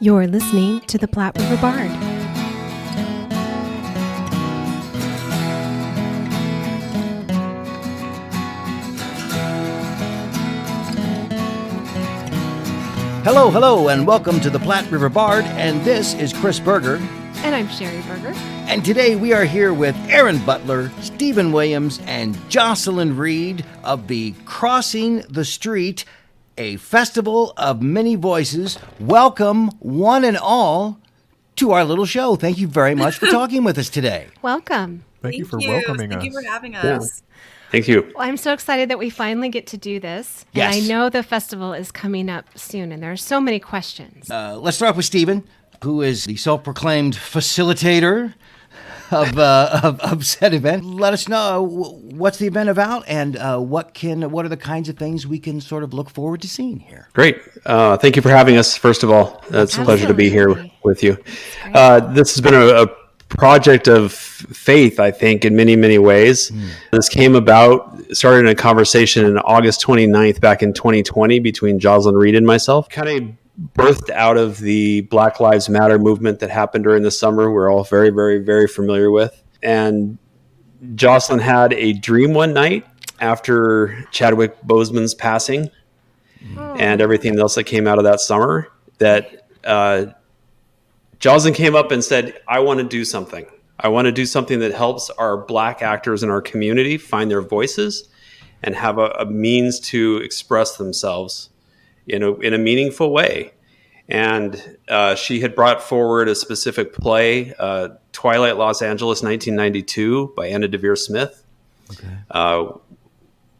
You're listening to the Platte River Bard. Hello, and welcome to the Platte River Bard, and this is Chris Berger. And I'm Sherry Berger. And today we are here with Aaron Butler, Stephen Williams, and Jocelyn Reed of the Crossing the Street, a festival of many voices. Welcome, one and all, to our little show. Thank you very much for talking with us today. Welcome. Thank you for welcoming us. Thank you for having us. Yeah. Thank you. Well, I'm so excited that we finally get to do this. Yes. And I know the festival is coming up soon, and there are so many questions. Let's start with Stephen, who is the self-proclaimed facilitator of said event. Let us know what's the event about, and what are the kinds of things we can sort of look forward to seeing here. Great. Thank you for having us, first of all. It's a pleasure to be here with you. This has been a project of faith, I think, in many, many ways. This came about, started in a conversation on August 29th back in 2020 between Jocelyn Reed and myself. Kind of birthed out of the Black Lives Matter movement that happened during the summer. We're all very, very, very familiar with. And Jocelyn had a dream one night after Chadwick Boseman's passing and everything else that came out of that summer that Jocelyn came up and said, I want to do something. I want to do something that helps our Black actors in our community find their voices and have a means to express themselves in a meaningful way. And she had brought forward a specific play, Twilight Los Angeles 1992 by Anna Devere Smith,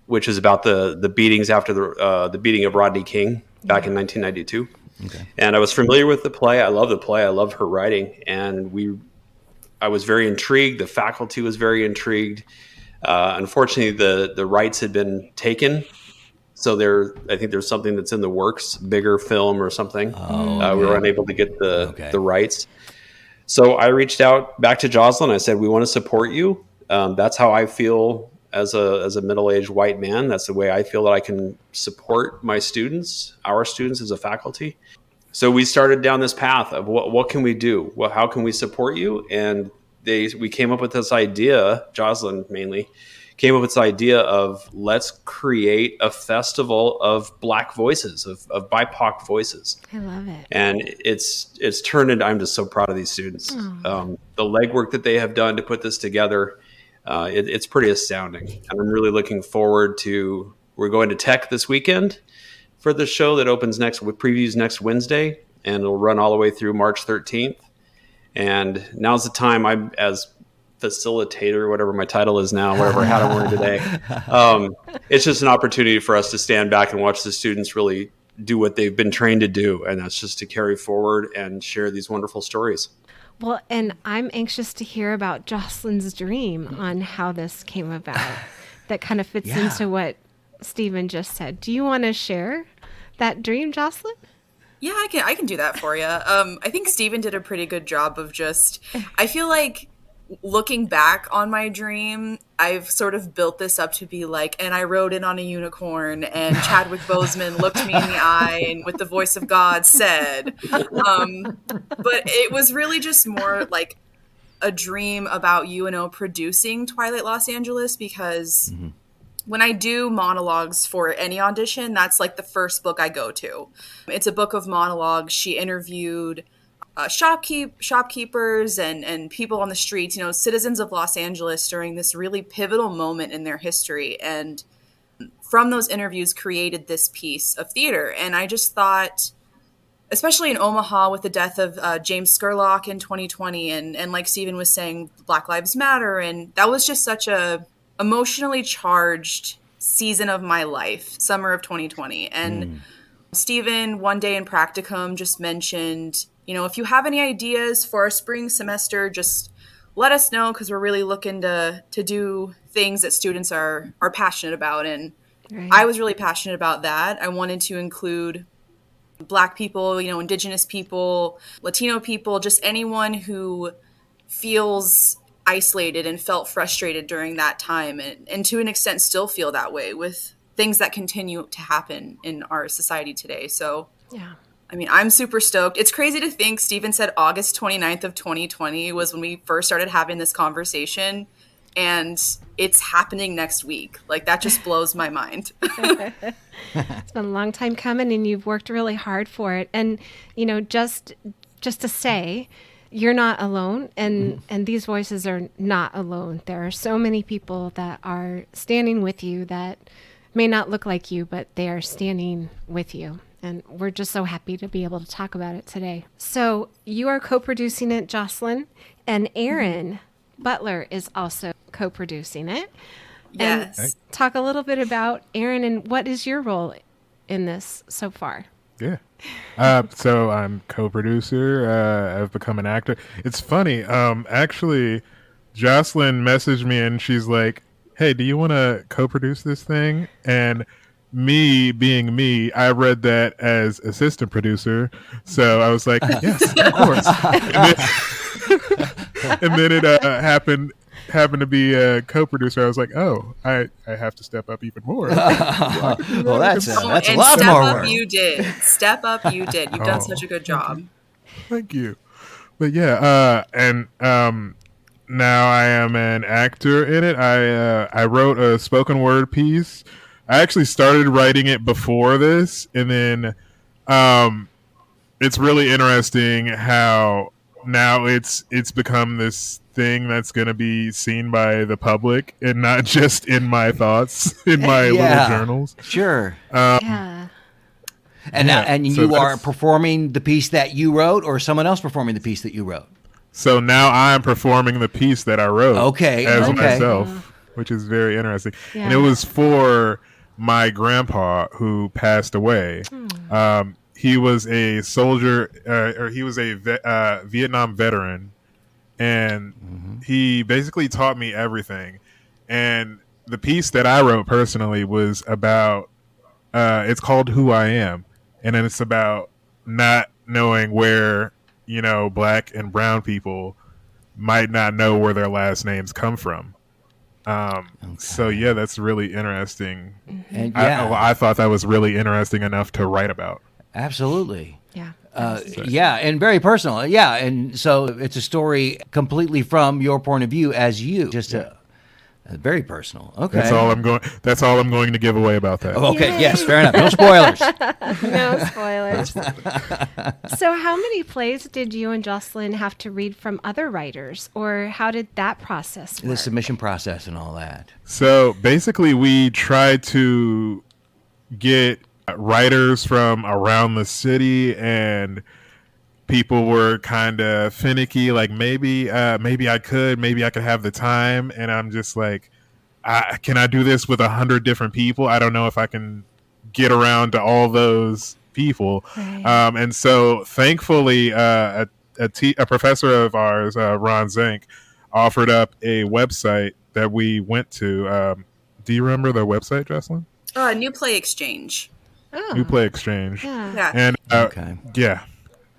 which is about the beatings after the beating of Rodney King back in 1992. Okay. And I was familiar with the play. I love the play. I love her writing. And I was very intrigued. The faculty was very intrigued. Unfortunately, the rights had been taken. So I think there's something that's in the works, bigger film or something. We were unable to get the rights. So I reached out back to Jocelyn. I said, we want to support you. That's how I feel as a middle-aged white man. That's the way I feel that I can support my students, our students as a faculty. So we started down this path of what can we do? Well, how can we support you? And we came up with this idea, Jocelyn mainly, came up with this idea of let's create a festival of Black voices, of BIPOC voices. I love it. And it's turned into, I'm just so proud of these students. The legwork that they have done to put this together, it's pretty astounding. And I'm really looking forward to, we're going to Tech this weekend for the show that opens previews next Wednesday, and it'll run all the way through March 13th. And now's the time, I'm as facilitator, whatever my title is now, whatever hat I'm wearing today. It's just an opportunity for us to stand back and watch the students really do what they've been trained to do. And that's just to carry forward and share these wonderful stories. Well, and I'm anxious to hear about Jocelyn's dream on how this came about. That kind of fits into what Stephen just said. Do you want to share that dream, Jocelyn? Yeah, I can do that for you. I think Stephen did a pretty good job of I feel like looking back on my dream, I've sort of built this up to be like, and I rode in on a unicorn, and Chadwick Boseman looked me in the eye and with the voice of God said, but it was really just more like a dream about UNO producing Twilight Los Angeles, because when I do monologues for any audition, that's like the first book I go to. It's a book of monologues. She interviewed shopkeepers and people on the streets, citizens of Los Angeles during this really pivotal moment in their history. And from those interviews created this piece of theater. And I just thought, especially in Omaha with the death of James Scurlock in 2020, and like Stephen was saying, Black Lives Matter. And that was just such a emotionally charged season of my life, summer of 2020. And Stephen, one day in practicum, just mentioned, if you have any ideas for a spring semester, just let us know, because we're really looking to do things that students are passionate about. And I was really passionate about that. I wanted to include Black people, Indigenous people, Latino people, just anyone who feels isolated and felt frustrated during that time, and to an extent still feel that way with things that continue to happen in our society today. So I mean, I'm super stoked. It's crazy to think Stephen said August 29th of 2020 was when we first started having this conversation, and it's happening next week. Like, that just blows my mind. It's been a long time coming, and you've worked really hard for it. And, you know, just to say, you're not alone, and these voices are not alone. There are so many people that are standing with you that may not look like you, but they are standing with you. And we're just so happy to be able to talk about it today. So you are co-producing it, Jocelyn, and Aaron Butler is also co-producing it. Yes. And talk a little bit about Aaron and what is your role in this so far? Yeah. So I'm co-producer. I've become an actor. It's funny. Actually, Jocelyn messaged me and she's like, "Hey, do you want to co-produce this thing?" And me being me, I read that as assistant producer. So I was like, yes, of course. And then it happened to be a co-producer. I was like, oh, I have to step up even more. Well, that's a lot Step more up work. you did. Step up you did. You've done such a good job. Thank you. But yeah, and now I am an actor in it. I wrote a spoken word piece. I actually started writing it before this, and then it's really interesting how now it's become this thing that's going to be seen by the public and not just in my thoughts in my little journals. Sure. Yeah. And so you are that's- performing the piece that you wrote, or someone else performing the piece that you wrote? So now I'm performing the piece that I wrote as Okay. myself, which is very interesting. Yeah. And it was for my grandpa who passed away. He was a soldier, or he was a Vietnam veteran, and he basically taught me everything. And the piece that I wrote personally was about, it's called Who I Am. And then it's about not knowing where, black and brown people might not know where their last names come from. So yeah, that's really interesting. And I thought that was really interesting enough to write about. absolutely. Yeah. And very personal. Yeah, and so it's a story completely from your point of view as you. Just very personal. Okay. That's all I'm going to give away about that. Okay. Yay. Yes. Fair enough. No spoilers. No spoilers. So how many plays did you and Jocelyn have to read from other writers, or how did that process The work? submission process and all that. So basically, we tried to get writers from around the city, and people were kind of finicky. Like maybe I could have the time, and I'm just like, can I do this with 100 different people? I don't know if I can get around to all those people. Right. And so thankfully, a professor of ours, Ron Zank, offered up a website that we went to. Do you remember the website, Jocelyn? New Play Exchange. Oh, New Play Exchange. yeah. Yeah. And Okay. yeah,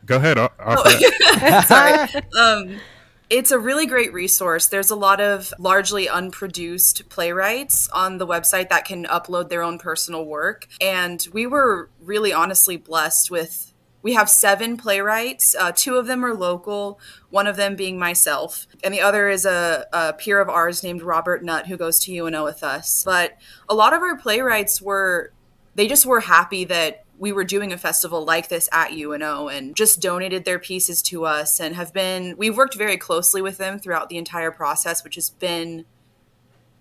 go ahead. Offer it. Sorry. It's a really great resource. There's a lot of largely unproduced playwrights on the website that can upload their own personal work. And we were really honestly blessed with, we have 7 playwrights. 2 of them are local, one of them being myself. And the other is a peer of ours named Robert Nutt, who goes to UNO with us. But a lot of our playwrights they just were happy that we were doing a festival like this at UNO and just donated their pieces to us and we've worked very closely with them throughout the entire process, which has been,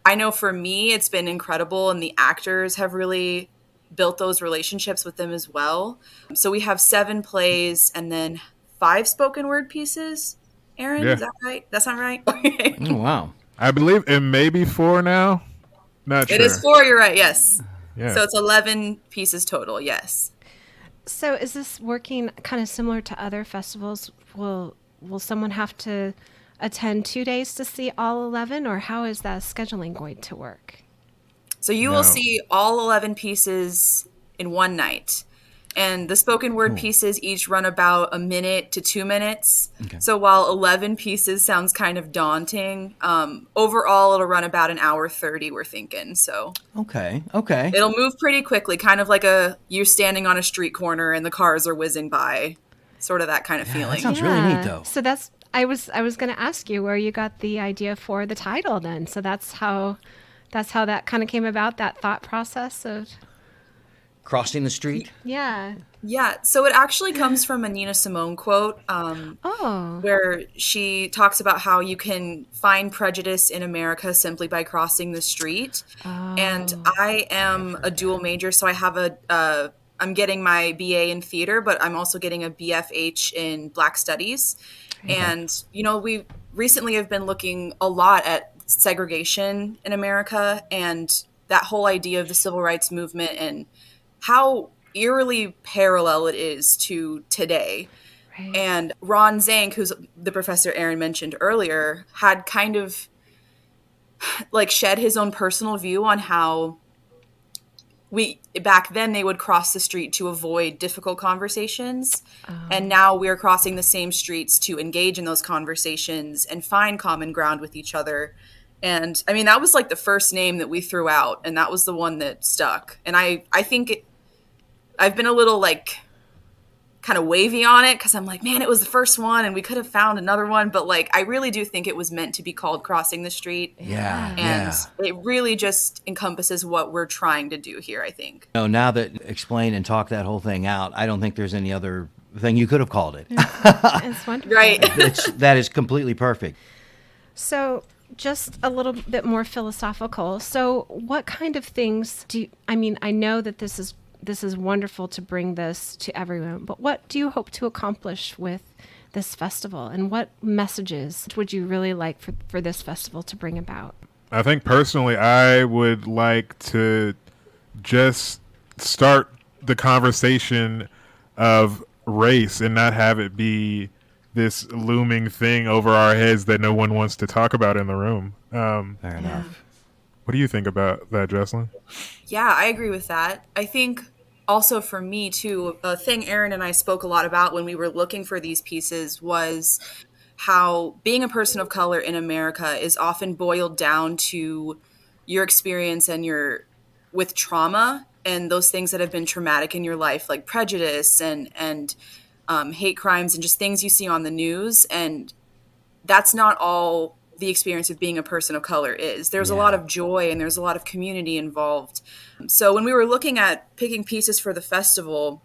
I know for me, it's been incredible. And the actors have really built those relationships with them as well. So we have 7 plays and then 5 spoken word pieces. Aaron, Yeah. is that right? That's not right? Okay. Oh, wow. I believe it may be 4 now. Not sure. It is 4, you're right, yes. Yeah. So it's 11 pieces total, yes. So is this working kind of similar to other festivals? Will someone have to attend 2 days to see all 11, or how is that scheduling going to work? So you will see all 11 pieces in one night. And the spoken word pieces each run about a minute to 2 minutes. Okay. So while 11 pieces sounds kind of daunting, overall it'll run about an hour 30, we're thinking. So Okay. it'll move pretty quickly, kind of like you're standing on a street corner and the cars are whizzing by, sort of that kind of feeling. That sounds really neat, though. So I was going to ask you where you got the idea for the title then. So that's how that kind of came about, that thought process of Crossing the street? Yeah. Yeah, so it actually comes from a Nina Simone quote where she talks about how you can find prejudice in America simply by crossing the street. And I am a dual major, so I have I'm getting my BA in theater, but I'm also getting a BFH in Black Studies. Okay. And, we recently have been looking a lot at segregation in America and that whole idea of the civil rights movement and how eerily parallel it is to today. Right. And Ron Zank, who's the professor Aaron mentioned earlier, had kind of shed his own personal view on how back then they would cross the street to avoid difficult conversations. And now we're crossing the same streets to engage in those conversations and find common ground with each other. And I mean, that was the first name that we threw out, and that was the one that stuck. And I think I've been a little kind of wavy on it because I'm man, it was the first one and we could have found another one. But I really do think it was meant to be called Crossing the Street. Yeah. And it really just encompasses what we're trying to do here, I think. Now that explain and talk that whole thing out, I don't think there's any other thing you could have called it. It's wonderful. Right. That is completely perfect. So just a little bit more philosophical. So what kind of things I know that this is wonderful to bring this to everyone, but what do you hope to accomplish with this festival, and what messages would you really like for this festival to bring about? I think personally, I would like to just start the conversation of race and not have it be this looming thing over our heads that no one wants to talk about in the room. Fair enough. What do you think about that, Jocelyn? Yeah, I agree with that. I think also for me too, a thing Aaron and I spoke a lot about when we were looking for these pieces was how being a person of color in America is often boiled down to your experience and with trauma and those things that have been traumatic in your life, like prejudice and hate crimes and just things you see on the news. And that's not all the experience of being a person of color is. There's a lot of joy and there's a lot of community involved. So when we were looking at picking pieces for the festival,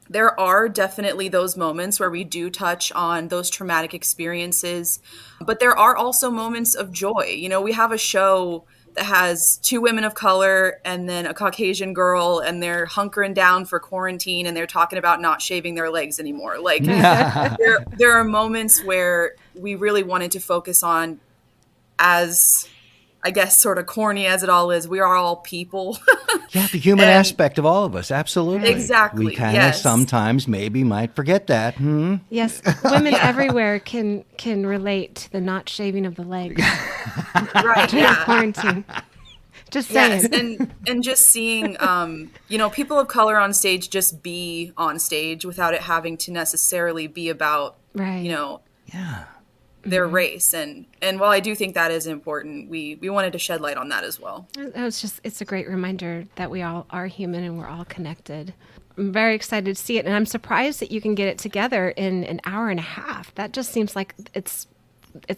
there are definitely those moments where we do touch on those traumatic experiences, but there are also moments of joy. We have a show that has 2 women of color and then a Caucasian girl, and they're hunkering down for quarantine and they're talking about not shaving their legs anymore. There are moments where we really wanted to focus on, as I guess sort of corny as it all is, we are all people. Yeah, the human aspect of all of us, absolutely. Exactly. We kind of sometimes maybe might forget that. Yes, women everywhere can relate to the not shaving of the legs. Right, during quarantine. Just saying. Yes, and just seeing, people of color on stage just be on stage without it having to necessarily be about, their race. And while I do think that is important, we wanted to shed light on that as well. It's a great reminder that we all are human and we're all connected. I'm very excited to see it, and I'm surprised that you can get it together in an hour and a half. That just seems like it's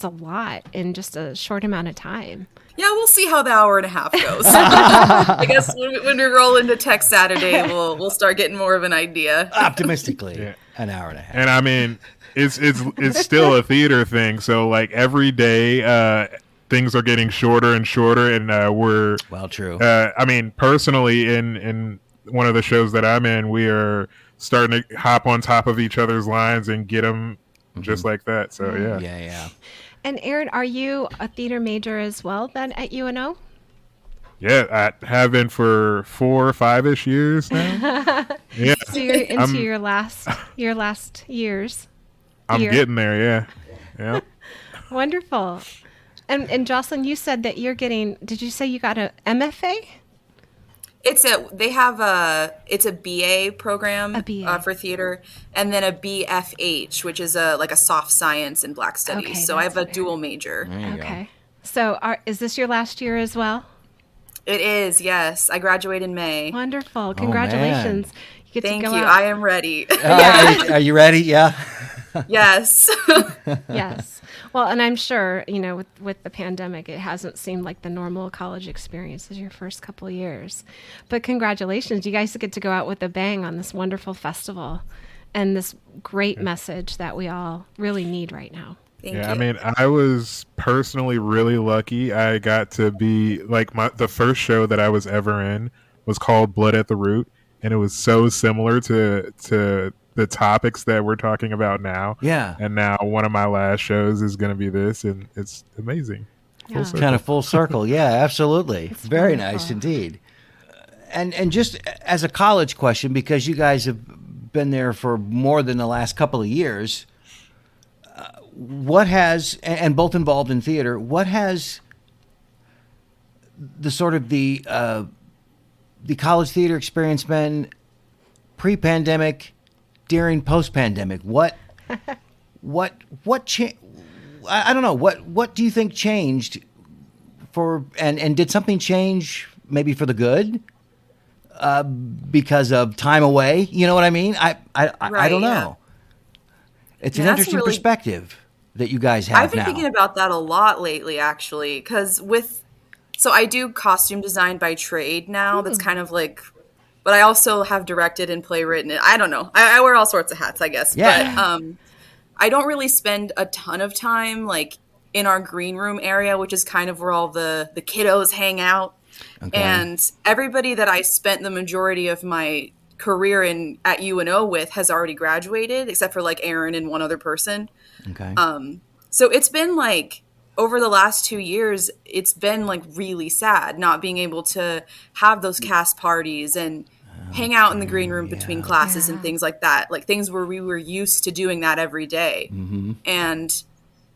a lot in just a short amount of time. Yeah, we'll see how the hour and a half goes. I guess when we roll into Tech Saturday, we'll start getting more of an idea. Optimistically, an hour and a half. And I mean, it's still a theater thing. So every day, things are getting shorter and shorter, and we're true. I mean, personally, in one of the shows that I'm in, we are starting to hop on top of each other's lines and get them just like that. So yeah. And Aaron, are you a theater major as well then at UNO? Yeah, I have been for 4 or 5-ish years now. Yeah. So you're into your last years. I'm getting there, yeah. They have it's a BA program A BA. For theater, and then a BFH, which is a soft science and Black studies. Okay, so I have a that's dual major. There you go. Okay. So is this your last year as well? It is, yes. I graduate in May. Wonderful. Congratulations. You get Thank to go you. out. I am ready. Are you ready? Yeah. Yes. Yes. Well, and I'm sure, with the pandemic, it hasn't seemed like the normal college experience as your first couple of years. But congratulations. You guys get to go out with a bang on this wonderful festival and this great message that we all really need right now. Thank you. I mean, I was personally really lucky. I got to be the first show that I was ever in was called Blood at the Root, and it was so similar to the topics that we're talking about now. Yeah. And now one of my last shows is going to be this, and it's amazing. Yeah. Full Kind of full circle. Yeah, absolutely. It's Very wonderful. nice indeed. And just as a college question, because you guys have been there for more than the last couple of years, what has, and both involved in theater, what has the sort of the college theater experience been pre-pandemic, during, post-pandemic? What changed? I don't know. What do you think changed and did something change maybe for the good because of time away? You know what I mean? I don't know. It's an That's interesting really- perspective that you guys have I've been now. thinking about that a lot lately, actually, because so I do costume design by trade now. That's kind of but I also have directed and playwritten. I don't know. I wear all sorts of hats, I guess. Yeah. But I don't really spend a ton of time in our green room area, which is kind of where all the kiddos hang out. Okay. And everybody that I spent the majority of my career at UNO with has already graduated, except for Aaron and one other person. Okay. So it's been over the last 2 years, it's been really sad not being able to have those cast parties and hang out in the green room between classes and things like that. Things where we were used to doing that every day. Mm-hmm. And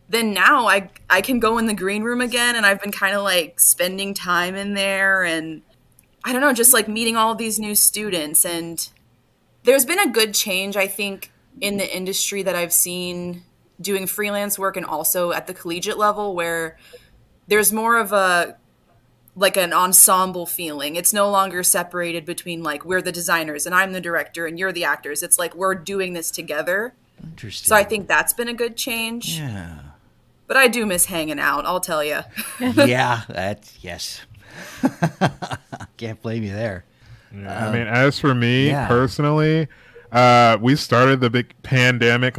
then now I can go in the green room again, and I've been kind of spending time in there, and I don't know, just meeting all of these new students. And there's been a good change, I think, in the industry that I've seen doing freelance work and also at the collegiate level, where there's more of an ensemble feeling. It's no longer separated between we're the designers and I'm the director and you're the actors. It's we're doing this together. Interesting. So I think that's been a good change. Yeah. But I do miss hanging out, I'll tell you. Yeah. Yes. Can't blame you there. Yeah, I mean, as for me yeah. personally, we started the big pandemic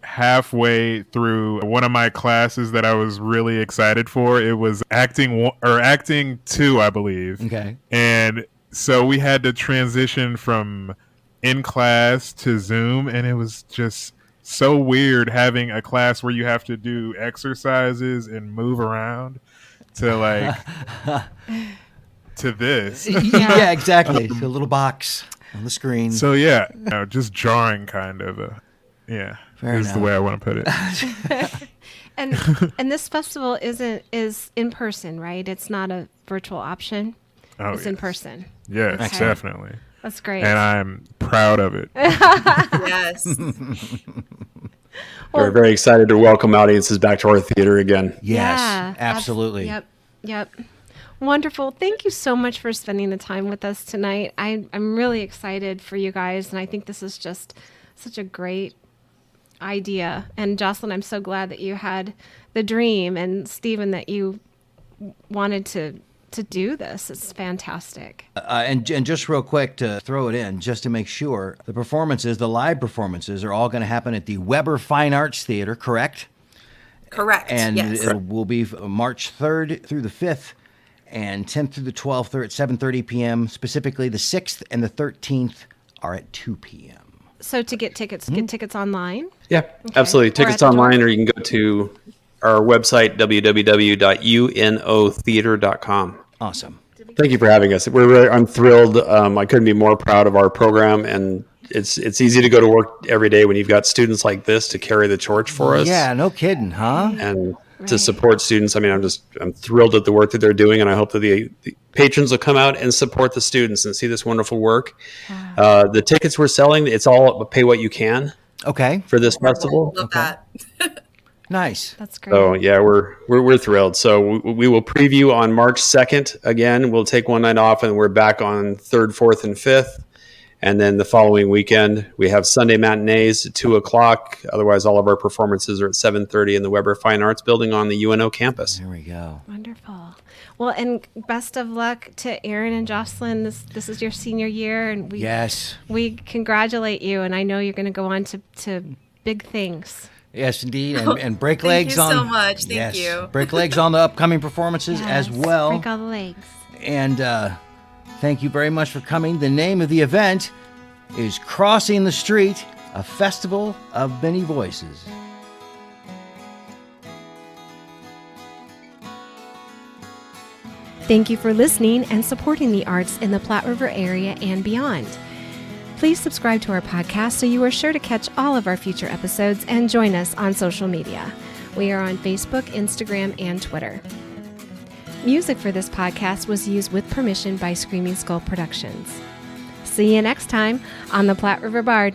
halfway through one of my classes that I was really excited for. It was acting 2, I believe. Okay. And so we had to transition from in class to Zoom, and it was just so weird having a class where you have to do exercises and move around to to this. Yeah, exactly. A little box on the screen. So yeah, just jarring kind of. Fair is the enough. way I want to put it. And this festival is in person, right? It's not a virtual option. Oh, It's in yes. person. Yes, Okay. definitely. That's great. And I'm proud of it. Yes. We're very excited to welcome audiences back to our theater again. Yes, Yeah, absolutely. Yep. Wonderful. Thank you so much for spending the time with us tonight. I'm really excited for you guys, and I think this is just such a great idea. And Jocelyn, I'm so glad that you had the dream, and Stephen, that you wanted to do this. It's fantastic. And just real quick to throw it in, just to make sure, the live performances are all going to happen at the Weber Fine Arts Theater, correct? Correct. And yes. it will be March 3rd through the 5th and 10th through the 12th are at 7:30 p.m. Specifically, the 6th and the 13th are at 2 p.m. So to get tickets, get tickets online. Yeah, absolutely. Or Tickets at the door? online, or you can go to our website, www.unotheater.com. Awesome. Thank you for having us. I'm thrilled. I couldn't be more proud of our program, and it's easy to go to work every day when you've got students like this to carry the torch for us. Yeah, no kidding, huh? And to support students. I mean, I'm thrilled at the work that they're doing, and I hope that the patrons will come out and support the students and see this wonderful work. Wow. The tickets we're selling, it's all pay what you can. Okay. For this festival. Love that. Nice. That's great. So yeah, we're thrilled. So we will preview on March 2nd. Again, we'll take one night off, and we're back on 3rd, 4th, and 5th. And then the following weekend, we have Sunday matinees at 2:00. Otherwise, all of our performances are at 7:30 in the Weber Fine Arts Building on the UNO campus. There we go. Wonderful. Well, and best of luck to Aaron and Jocelyn. This is your senior year, and we congratulate you. And I know you're going to go on to big things. Yes, indeed, and break legs on. Thank you so much. Thank you. Break legs on the upcoming performances as well. Break all the legs. And thank you very much for coming. The name of the event is Crossing the Street, a festival of many voices. Thank you for listening and supporting the arts in the Platte River area and beyond. Please subscribe to our podcast so you are sure to catch all of our future episodes and join us on social media. We are on Facebook, Instagram, and Twitter. Music for this podcast was used with permission by Screaming Skull Productions. See you next time on the Platte River Bard.